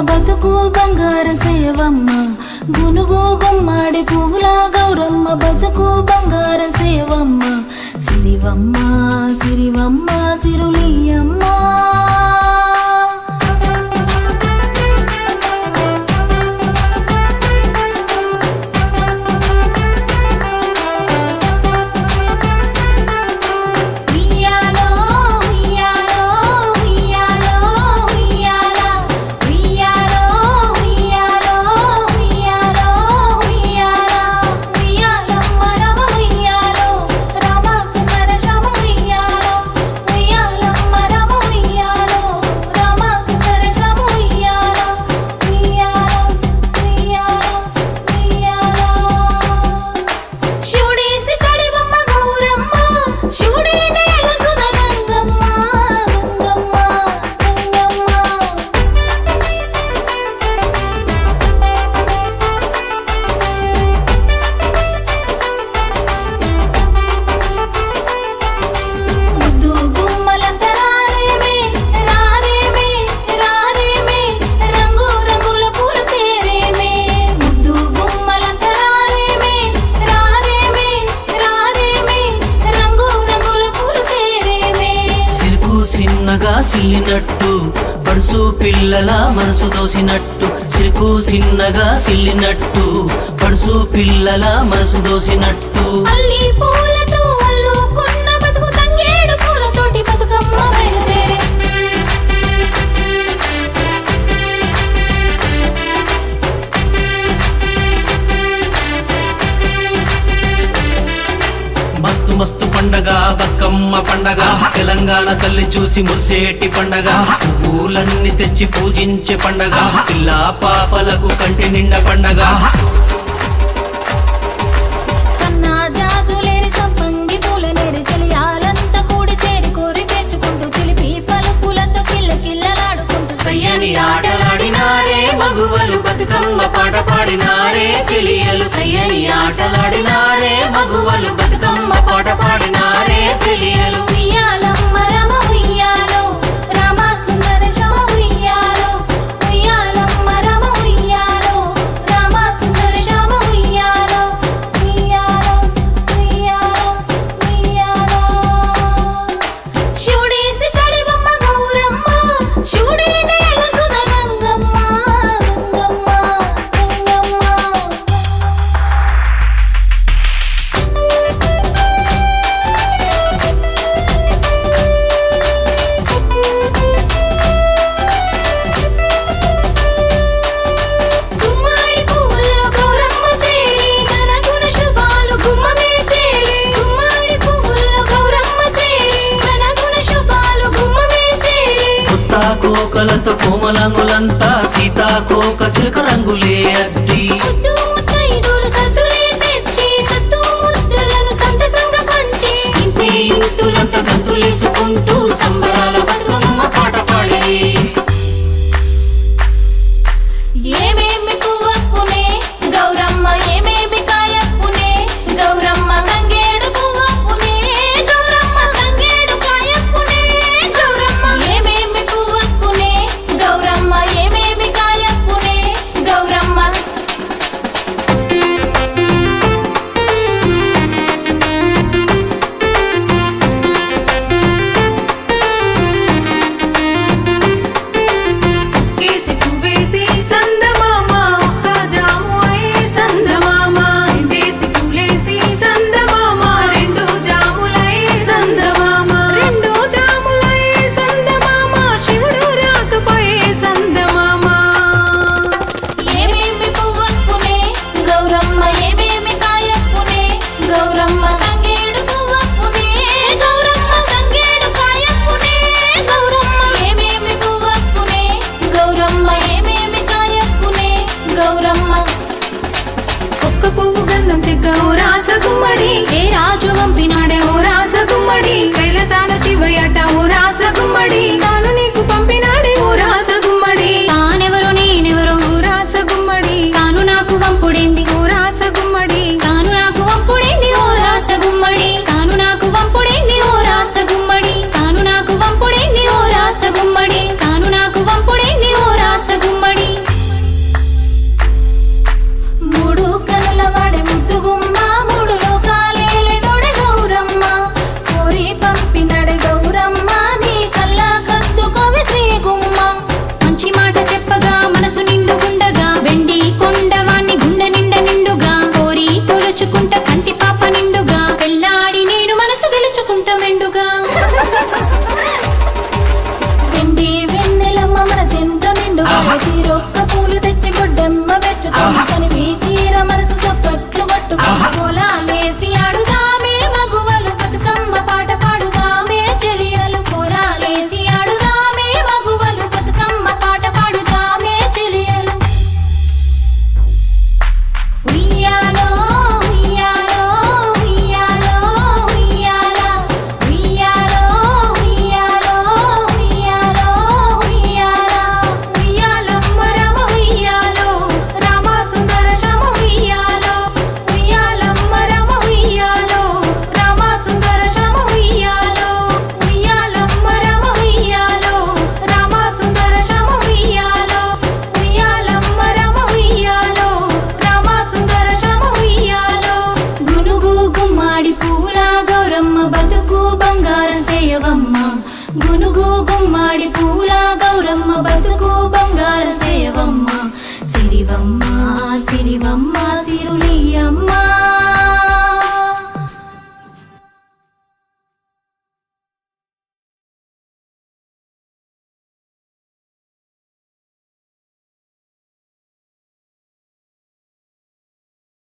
బతుకు బంగార సేవమ్మ గునుగు గుమ్మాడి పూల గౌరమ్మ బతుకు బంగార సేవమ్మ సిరివమ్మ సిరివమ్మ సిరులియమ్మ సిల్లినట్టు పడుసు పిల్లల మనసు దోసినట్టు సిరుకు సిన్నగా సిల్లినట్టు పడుసు పిల్లల మనసు దోసినట్టు అల్లి పూలతో అల్లుకున్న బతుకు తంగేడు పూలతోటి బతుకమ్మ బయలుదేరే మస్తు మస్తు పండగ బతుకమ్మ పండగ తెలంగాణ తల్లి చూసి మురిసేటి పండగ పూలన్నీ తెచ్చి పూజించే పండగ పిల్ల పాపలకు కంటి నిండా పండగ సన్నాజాజులేరి సంపంగి పూలనేరి తెలియాలంతా కూడి చేరి కోరి పెంచుకుంటూ చిలిపి పలుకులతో కిల్లకిల్లలాడుకుంటూ సయ్యని ఆటలాడినారే మగువలు బతుకమ్మ పాట పాడినారే చెలియలు సయ్యని ఆటలాడినారే మగువలు బతుకమ్మ పాట పాడినారే చెలియలు ఉయ్యాలమ్మ రమ ఉయ్యాలో రామ సుందర శమ ఉయ్యాలో ఉయ్యాలమ్మ రమ ఉయ్యాలో రామ సుందర శమ ఉయ్యాలో ఉయ్యాలో ఉయ్యాలో ఉయ్యాలో శివుడేసి కడివమ్మ గౌరమ్మ శివుడే నేల సుధ గంగమ్మ గంగమ్మ గంగమ్మ గుమ్మాడి పువ్వుల్లో గౌరమ్మ చేరి ఘనగుణ శుభాలు గుమ్మమే చేరి గుమ్మాడి పువ్వుల్లో గౌరమ్మ చేరి ఘనగుణ శుభాలు గుమ్మమే చేరి కొత్త కోకలతో కోమలంగులంతా సీతాకోక సిల్క రంగులే అద్ది ముద్దు ముత్తైదులు సత్తులే తెచ్చి సత్తు ముద్దలను సంతసంగా పంచి ఇంటి ఇంతులంతా గంతులేసుకుంటూ సంబరాల బతుకమ్మ పాట పాడి ఏమేమి పువ్వప్పునే గౌరమ్మ ఏమేమి కాయప్పునే గౌరమ్మ తంగేడు పువ్వప్పునే గౌరమ్మ తంగేడు కాయప్పునే గౌరమ్మ ఏమేమి పువ్వప్పునే గౌరమ్మ ఏమేమి కాయప్పునే గౌరమ్మ చెరుకు పువ్వు గంధం చెక్క ఓ రాస గుమ్మడి ఏ రాజు పంపినాడే ఓ రాస గుమ్మడి కైలాసాల శివయ్యట ఓ రాస గుమ్మడి తాను నీకు పంపినాడే ఓ రాస గుమ్మడి తానెవరో నేనెవరో ఓ రాస గుమ్మడి తాను నాకు వంపుడేంది ఓ రాస గుమ్మడి తాను నాకు వంపుడేంది ఓ రాస గుమ్మడి తాను నాకు వంపుడేంది ఓ రాస గుమ్మడి తాను నాకు వంపుడేంది ఓ రాస గుమ్మడి తాను నాకు వంపుడేంది ఓ రాస గుమ్మడి మూడు కనుల వాడే ముద్దు గుమ్మ మూడు లోకాలేలెడోడే గౌరమ్మ కోరి పంపినడే గౌరమ్మ నీ కల్లా కత్తుకోవే శ్రీ గుమ్మ మంచి మాట చెప్పగా మనసు నిండుగుండగా వెండి కొండవాన్ని గుండె నిండ నిండుగా కోరి కొలుచుకుంట కంటి పాప నిండుగా పెళ్ళాడి నేను మనసు గెలుచుకుంటా మెండుగా వెండి వెన్నెలమ్మ మనసెంత మెండుగా తీరొక్క పూలు తెచ్చి గొడ్డెమ్మ వెచ్చుకొని కనివి తీర మనసు సప్పట్లు పట్టుకొని కోలాలేసి ఆడుదామే మగువలు బతుకమ్మ పాట పాడుదామే చెలియలు కోలాలేసి ఆడుదామే మగువలు బతుకమ్మ పాట పాడుదామే చెలియలు ఉయ్యాలో ఉయ్యాలో ఉయ్యాలో ఉయ్యాల ఉయ్యాలో ఉయ్యాలో ఉయ్యాలో ఉయ్యాల ఉయ్యాలమ్మ రమ ఉయ్యాలో రామ సుందర శమ ఉయ్యాలో ఉయ్యాలమ్మ రమ ఉయ్యాలో రామ సుందర శమ ఉయ్యాలో ఉయ్యాలమ్మ రమ ఉయ్యాలో రామ సుందర శమ ఉయ్యాలో ఉయ్యాలమ్మ రమ ఉయ్యాలో రామ సుందర శమ ఉయ్యాలో గునుగు గుమ్మాడి పూల గౌరమ్మ బతుకు బంగారం సేయవమ్మ గునుగు గుమ్మాడి పూల గౌరమ్మ బతుకు బంగారం సేయవమ్మ సిరివమ్మ సిరివమ్మ సిరులియమ్మ